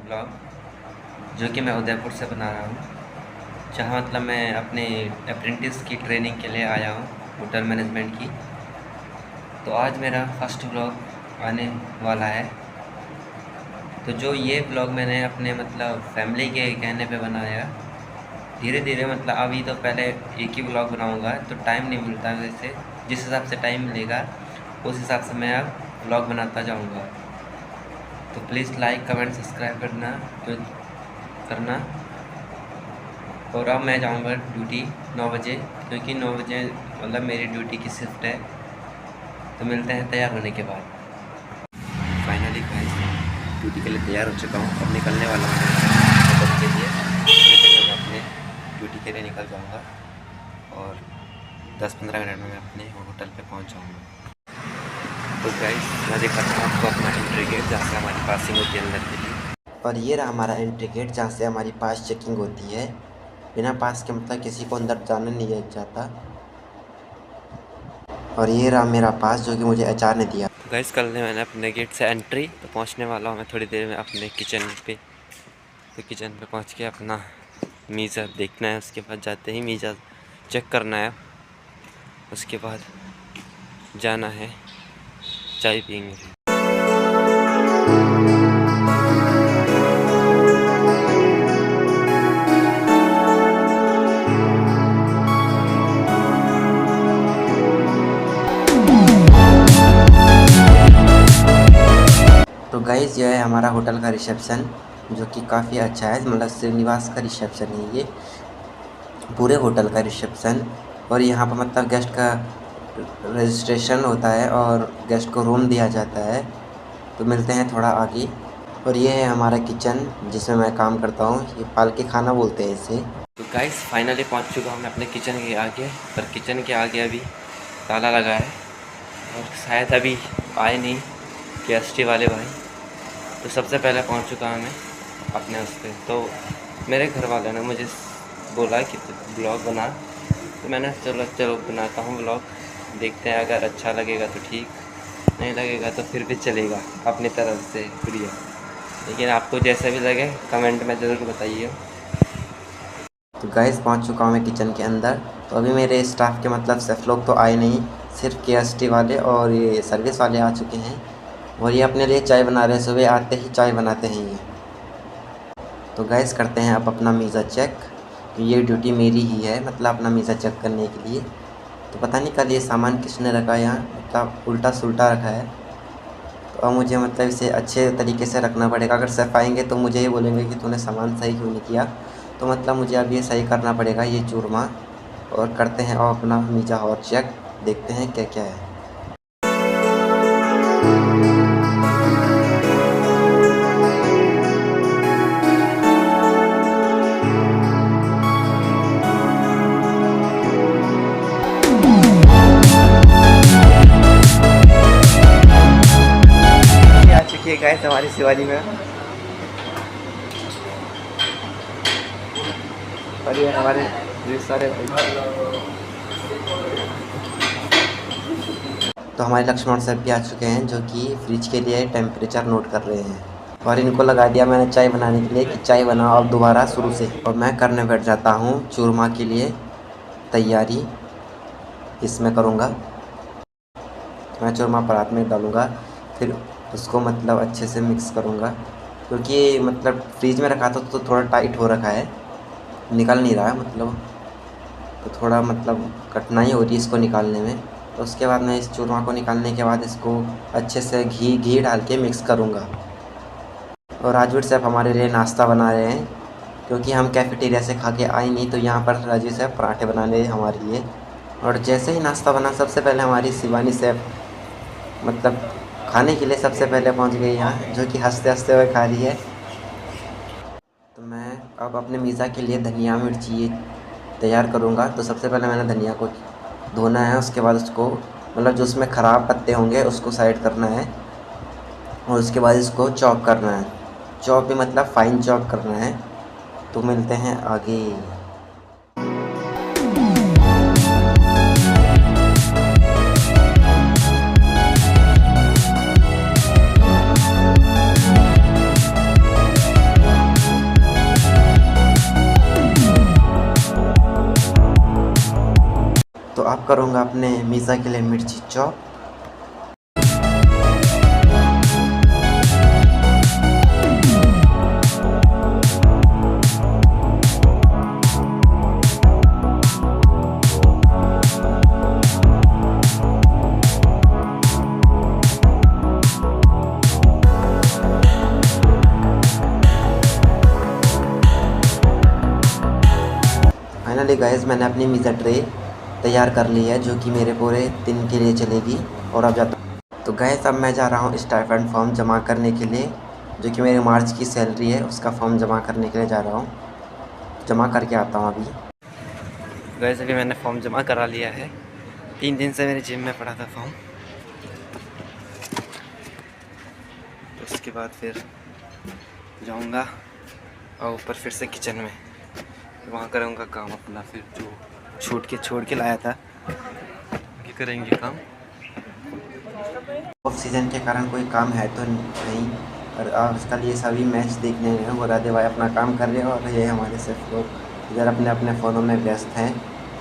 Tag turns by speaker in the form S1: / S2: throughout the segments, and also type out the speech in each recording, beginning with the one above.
S1: Blog जो कि मैं उदयपुर से बना रहा हूँ, जहाँ मतलब मैं अपने अप्रेंटिस की ट्रेनिंग के लिए आया हूँ, होटल मैनेजमेंट की। तो आज मेरा फर्स्ट ब्लॉग आने वाला है। तो जो ये ब्लॉग मैंने अपने मतलब फैमिली के कहने पे बनाया, धीरे धीरे मतलब अभी तो पहले एक ही ब्लॉग बनाऊंगा तो टाइम नहीं मिलता, वैसे जिस हिसाब से टाइम मिलेगा उस हिसाब से मैं अब ब्लॉग बनाता जाऊंगा। तो प्लीज़ लाइक कमेंट सब्सक्राइब करना। और अब मैं जाऊंगा ड्यूटी 9 बजे, क्योंकि 9 बजे मतलब मेरी ड्यूटी की शिफ्ट है। तो मिलते हैं तैयार होने के बाद। फाइनली गाइस ड्यूटी के लिए तैयार हो चुका हूँ, अब निकलने वाला हूँ होटल के लिए। मैं अपने ड्यूटी के लिए निकल जाऊँगा और 10-15 मिनट में मैं अपने होटल पे पहुँच जाऊँगा। तो गाइस मैं दिखाता हूँ आपको अपना एंट्री गेट, जहाँ से हमारी पासिंग होती है अंदर के लिए। और ये रहा हमारा एंट्री गेट, जहाँ से हमारी पास चेकिंग होती है। बिना पास के मतलब किसी को अंदर जाने नहीं दिया जाता। और ये रहा मेरा पास, जो कि मुझे एचआर ने दिया। तो गाइस कल ने मैंने अपने गेट से एंट्री, तो पहुँचने वाला हूँ मैं थोड़ी देर में अपने किचन पे। तो किचन पे पहुँच के अपना मीज़ा देखना है, उसके बाद जाते ही मीज़ा चेक करना है, उसके बाद जाना है चाय पियेंगे। तो गाइस यह है हमारा होटल का रिसेप्शन, जो कि काफ़ी अच्छा है। मतलब श्रीनिवास का रिसेप्शन है ये, पूरे होटल का रिसेप्शन। और यहाँ पर मतलब गेस्ट का रजिस्ट्रेशन होता है और गेस्ट को रूम दिया जाता है। तो मिलते हैं थोड़ा आगे। और ये है हमारा किचन, जिसमें मैं काम करता हूँ। ये पाल के खाना बोलते हैं इसे। तो गाइस फाइनली पहुँच चुका हूँ मैं अपने किचन के आगे, पर किचन के आगे अभी ताला लगा है और शायद अभी आए नहीं केएसटी वाले भाई। तो सबसे पहले पहुंच चुका हूं मैं अपने उस पर। तो मेरे घर वालों ने मुझे बोला कि ब्लॉग बना, तो मैंने चलो बनाता हूं ब्लॉग। देखते हैं, अगर अच्छा लगेगा तो ठीक, नहीं लगेगा तो फिर भी चलेगा अपनी तरफ से बढ़िया। लेकिन आपको जैसा भी लगे कमेंट में ज़रूर बताइए। तो गाइस पहुंच चुका हूं मैं किचन के अंदर। तो अभी मेरे स्टाफ के मतलब सेफ लोग तो आए नहीं, सिर्फ केएसटी वाले और ये सर्विस वाले आ चुके हैं। और ये अपने लिए चाय बना रहे हैं, सुबह आते ही चाय बनाते हैं ये। तो गाइस करते हैं अब अपना मीज़ा चेक। ये ड्यूटी मेरी ही है, मतलब अपना मीज़ा चेक करने के लिए। तो पता नहीं कल ये सामान किसने रखा यहाँ, मतलब उल्टा सुल्टा रखा है। तो अब मुझे मतलब इसे अच्छे तरीके से रखना पड़ेगा। अगर सेफ आएंगे तो मुझे ये बोलेंगे कि तूने सामान सही क्यों नहीं किया। तो मतलब मुझे अब ये सही करना पड़ेगा ये चूरमा। और करते हैं अब अपना मीज़ा और चेक, देखते हैं क्या क्या है। ये गाइस हमारी शिवाली में, और ये हमारे सारे भाई। तो हमारे लक्ष्मण सर भी आ चुके हैं, जो कि फ्रिज के लिए टेम्परेचर नोट कर रहे हैं। और इनको लगा दिया मैंने चाय बनाने के लिए कि चाय बनाओ अब दोबारा शुरू से। और मैं करने बैठ जाता हूँ चूरमा के लिए तैयारी, इसमें करूँगा। मैं चूरमा परात में डालूँगा, फिर उसको मतलब अच्छे से मिक्स करूँगा। क्योंकि मतलब फ्रीज में रखा था तो थोड़ा टाइट हो रखा है, निकल नहीं रहा है मतलब। तो थोड़ा मतलब कठिनाई हो रही है इसको निकालने में। तो उसके बाद मैं इस चूरमा को निकालने के बाद इसको अच्छे से घी डाल के मिक्स करूँगा। और राजवीर साहब हमारे लिए नाश्ता बना रहे हैं, क्योंकि हम कैफेटेरिया से खा के आए नहीं। तो यहाँ पर राजवीर साहब पराठे बनाने हमारे लिए। और जैसे ही नाश्ता बना, सबसे पहले हमारी शिवानी साहब मतलब खाने के लिए सबसे पहले पहुँच गई यहाँ, जो कि हंसते हंसते हुए खा रही है। तो मैं अब अपने मीज़ा के लिए धनिया मिर्ची तैयार करूँगा। तो सबसे पहले मैंने धनिया को धोना है, उसके बाद उसको मतलब जो उसमें ख़राब पत्ते होंगे उसको साइड करना है। और उसके बाद इसको चॉप करना है, चॉप भी मतलब फाइन चॉप करना है। तो मिलते हैं आगे। करूँगा अपने मीज़ा के लिए मिर्ची चॉप। फाइनली गाइस मैंने अपनी मीज़ा ट्रे तैयार कर ली है, जो कि मेरे पूरे दिन के लिए चलेगी। और अब जाता तो गाइस अब मैं जा रहा हूँ स्टाइपेंड फॉर्म जमा करने के लिए, जो कि मेरे मार्च की सैलरी है उसका फॉर्म जमा करने के लिए जा रहा हूँ। जमा करके आता हूँ अभी। गाइस अभी मैंने फॉर्म जमा करा लिया है। 3 दिन से मेरे जिम में पड़ा था फॉर्म। तो उसके बाद फिर जाऊँगा और ऊपर फिर से किचन में वहाँ करूँगा काम अपना, फिर जो छोड़ के लाया था कि करेंगे काम। ऑफ सीज़न के कारण कोई काम है तो नहीं, और आजकल ये सभी मैच देखने में वो राधे भाई अपना काम कर रहे हैं और ये हमारे सिर्फ लोग इधर अपने अपने फ़ोनों में व्यस्त हैं।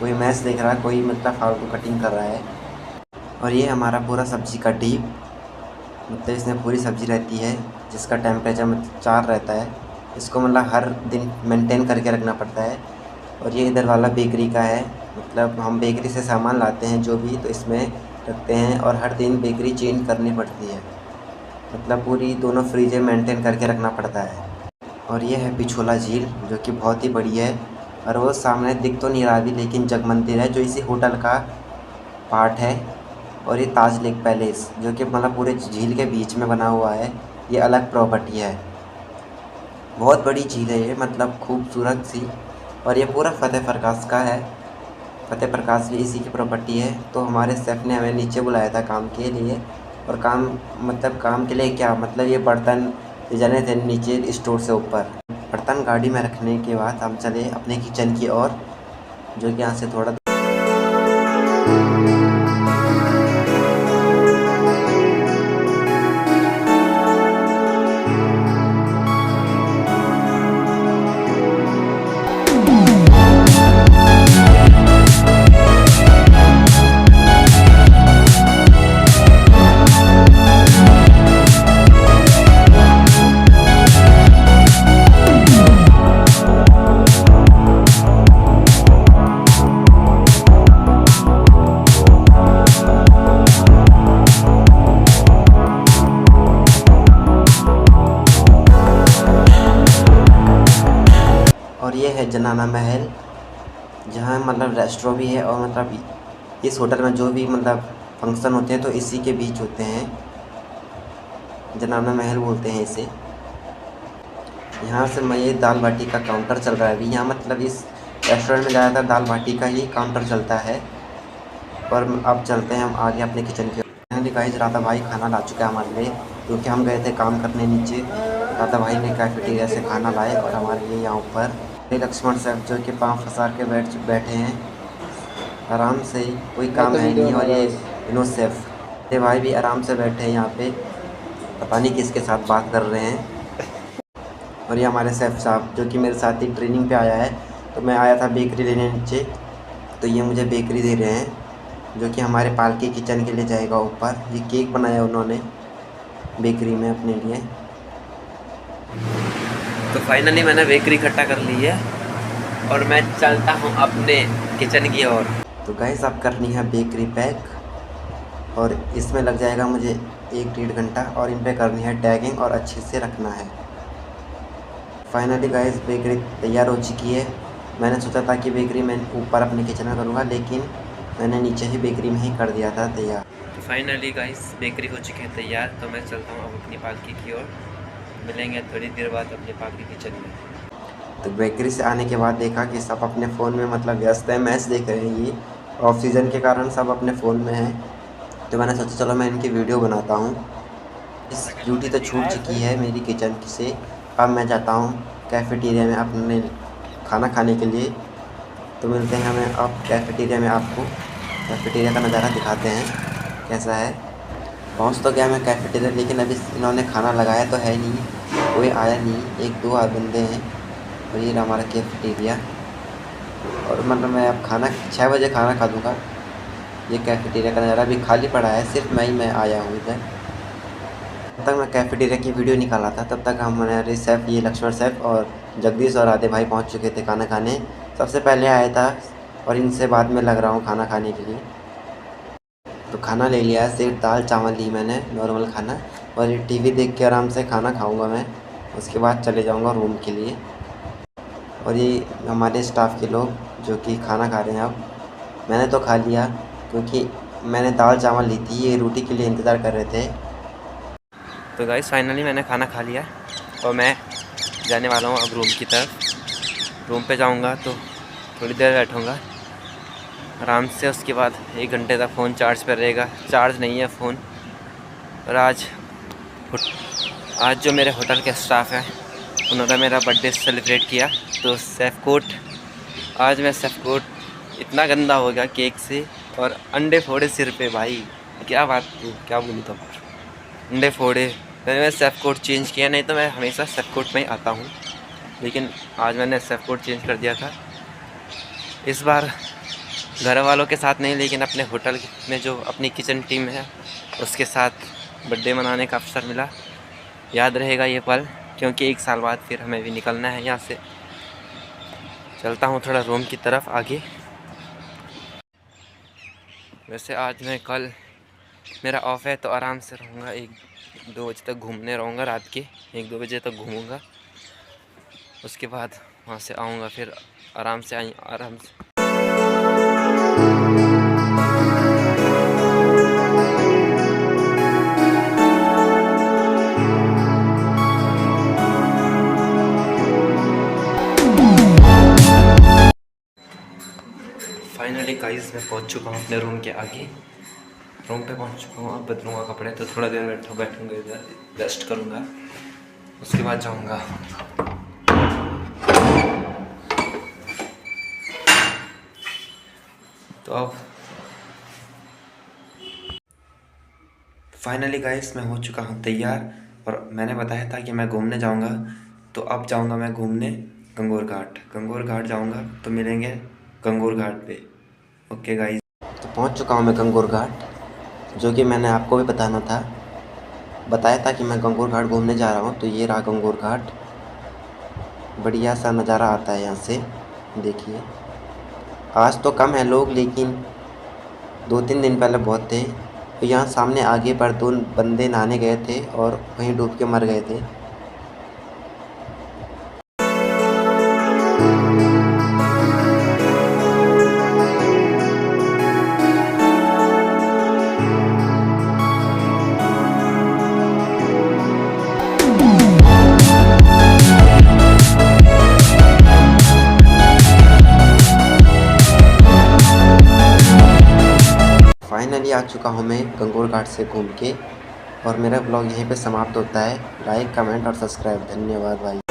S1: कोई मैच देख रहा है, कोई मतलब फालतू कटिंग कर रहा है। और ये हमारा पूरा सब्ज़ी का डीप, मतलब इसमें पूरी सब्ज़ी रहती है जिसका टेम्परेचर मतलब 4 रहता है। इसको मतलब हर दिन मेंटेन करके रखना पड़ता है। और ये इधर वाला बेकरी का है, मतलब हम बेकरी से सामान लाते हैं जो भी, तो इसमें रखते हैं और हर दिन बेकरी चेंज करनी पड़ती है, मतलब पूरी दोनों फ्रीजर मेंटेन करके रखना पड़ता है। और ये है पिछोला झील, जो कि बहुत ही बड़ी है। और वो सामने दिख तो नहीं रहा अभी, लेकिन जग मंदिर है जो इसी होटल का पार्ट है। और ये ताज लेक पैलेस, जो कि मतलब पूरे झील के बीच में बना हुआ है, ये अलग प्रॉपर्टी है। बहुत बड़ी झील है ये, मतलब खूबसूरत सी। और ये पूरा फतेह प्रकाश का है, फतेह प्रकाश भी इसी की प्रॉपर्टी है। तो हमारे सेफ ने हमें नीचे बुलाया था काम के लिए, और काम मतलब काम के लिए क्या, मतलब ये बर्तन ले जाने थे नीचे स्टोर से ऊपर। बर्तन गाड़ी में रखने के बाद हम चले अपने किचन की ओर, जो कि यहाँ से थोड़ा और ये है जनाना महल, जहाँ मतलब रेस्टोरेंट भी है। और मतलब इस होटल में जो भी मतलब फंक्शन होते हैं तो इसी के बीच होते हैं। जनाना महल बोलते हैं इसे। यहाँ से मैं ये दाल बाटी का काउंटर चल रहा है अभी। यहाँ मतलब इस रेस्टोरेंट में ज़्यादातर दाल बाटी का ही काउंटर चलता है। और अब चलते हैं हम आगे अपने किचन की ओर। गाइस राधा भाई खाना ला चुका है हमारे लिए, क्योंकि हम गए थे काम करने नीचे। राधा भाई ने कैफेटेरिया से खाना लाए और हमारे लिए यहाँ ऊपर लक्ष्मण साहब, जो कि पाँव फंसा के बैठे हैं आराम से, कोई काम है नहीं। और ये विनोद सेफ ये भाई भी आराम से बैठे हैं यहाँ पे, पता नहीं किसके साथ बात कर रहे हैं। और ये हमारे सेफ साहब, जो कि मेरे साथ ही ट्रेनिंग पे आया है। तो मैं आया था बेकरी लेने नीचे, तो ये मुझे बेकरी दे रहे हैं, जो कि हमारे पालकी किचन के लिए जाएगा ऊपर। ये केक बनाया उन्होंने बेकरी में अपने लिए। तो फाइनली मैंने बेकरी इकट्ठा कर ली है और मैं चलता हूँ अपने किचन की ओर। तो गाइस अब करनी है बेकरी पैक, और इसमें लग जाएगा मुझे 1-1.5 घंटा। और इन पे करनी है टैगिंग और अच्छे से रखना है। फाइनली गाइस बेकरी तैयार हो चुकी है। मैंने सोचा था कि बेकरी मैं ऊपर अपने किचन में करूँगा, लेकिन मैंने नीचे ही बेकरी में ही कर दिया था तैयार। तो फाइनली गाइस बेकरी हो चुकी है तैयार। तो मैं चलता हूँ अब अपनी पालकी की ओर। मिलेंगे थोड़ी देर बाद अपने पालकी किचन में। तो बेकरी से आने के बाद देखा कि सब अपने फ़ोन में मतलब व्यस्त है, मैच देख रहे हैं। ये ऑफ सीज़न के कारण सब अपने फ़ोन में हैं। तो मैंने सोचा चलो मैं इनकी वीडियो बनाता हूँ। इस ड्यूटी तो छूट चुकी है मेरी किचन से। अब मैं जाता हूँ कैफेटेरिया में अपने खाना खाने के लिए। तो मिलते हैं हमें अब कैफेटेरिया में। आपको कैफेटेरिया का नज़ारा दिखाते हैं कैसा है। पहुँच तो गया मैं कैफेटेरिया, लेकिन अभी इन्होंने खाना लगाया तो है नहीं, कोई आया नहीं। 1-2 बंदे हैं। और ये हमारा कैफेटेरिया। और मतलब मैं अब खाना 6 बजे खाना खा दूँगा। ये कैफेटेरिया का नज़ारा अभी खाली पड़ा है, सिर्फ मैं आया हूँ इधर। तब तक मैं कैफेटेरिया की वीडियो निकाला था, तब तक हमारे शेफ़ ये लक्ष्मण शेफ़ और जगदीश और आधे भाई पहुँच चुके थे खाना खाने। सबसे पहले आया था और इनसे बाद में लग रहा हूँ खाना खाने के लिए। तो खाना ले लिया है, सिर्फ दाल चावल ली मैंने, नॉर्मल खाना। और ये टीवी देख के आराम से खाना खाऊंगा मैं, उसके बाद चले जाऊंगा रूम के लिए। और ये हमारे स्टाफ के लोग जो कि खाना खा रहे हैं अब। मैंने तो खा लिया क्योंकि मैंने दाल चावल ली थी, ये रोटी के लिए इंतज़ार कर रहे थे। तो गाइस फाइनली मैंने खाना खा लिया और मैं जाने वाला हूँ अब रूम की तरफ। रूम पे जाऊँगा तो थोड़ी देर बैठूँगा आराम से, उसके बाद 1 घंटे तक फ़ोन चार्ज पर रहेगा। चार्ज नहीं है फ़ोन। और आज जो मेरे होटल के स्टाफ हैं उन्होंने मेरा बर्थडे सेलिब्रेट किया, तो सेफ़ आज मैं सेफ़ इतना गंदा हो गया केक से, और अंडे फोड़े सिर पे भाई, क्या बात थी, क्या बोलूँ तो। अंडे फोड़े, मैंने सेफ़ चेंज किया, नहीं तो मैं हमेशा सेफ़ में ही आता हूँ, लेकिन आज मैंने सेफ़ चेंज कर दिया था। इस बार घर वालों के साथ नहीं, लेकिन अपने होटल में जो अपनी किचन टीम है उसके साथ बर्थडे मनाने का अवसर मिला। याद रहेगा ये पल, क्योंकि 1 साल बाद फिर हमें भी निकलना है यहाँ से। चलता हूँ थोड़ा रूम की तरफ आगे। वैसे आज मैं कल मेरा ऑफ है तो आराम से रहूँगा, 1-2 बजे तक घूमने रहूँगा, रात के 1-2 बजे तक घूमूँगा। उसके बाद वहाँ से आऊँगा फिर आराम से फाइनली गाइस मैं पहुंच चुका हूं अपने रूम के आगे। रूम पे पहुंच चुका हूं, अब बदलूँगा कपड़े, तो थोड़ा देर बैठूँगा इधर, रेस्ट करूँगा, उसके बाद जाऊँगा। तो अब फाइनली गाइस मैं हो चुका हूं तैयार, और मैंने बताया था कि मैं घूमने जाऊँगा, तो अब जाऊँगा मैं घूमने गंगोर घाट जाऊँगा, तो मिलेंगे गंगोर घाट पे। ओके गाइस, तो पहुंच चुका हूं मैं गंगोर घाट, जो कि मैंने आपको भी बताया था कि मैं गंगोर घाट घूमने जा रहा हूँ। तो ये रहा गंगोर घाट, बढ़िया सा नज़ारा आता है यहाँ से, देखिए। आज तो कम है लोग, लेकिन 2-3 दिन पहले बहुत थे। तो यहाँ सामने आगे पर 2 बंदे नहाने गए थे और वहीं डूब के मर गए थे। फाइनली आ चुका हूँ मैं गंगोर घाट से घूम के, और मेरा ब्लॉग यहीं पे समाप्त होता है। लाइक, कमेंट और सब्सक्राइब। धन्यवाद भाई।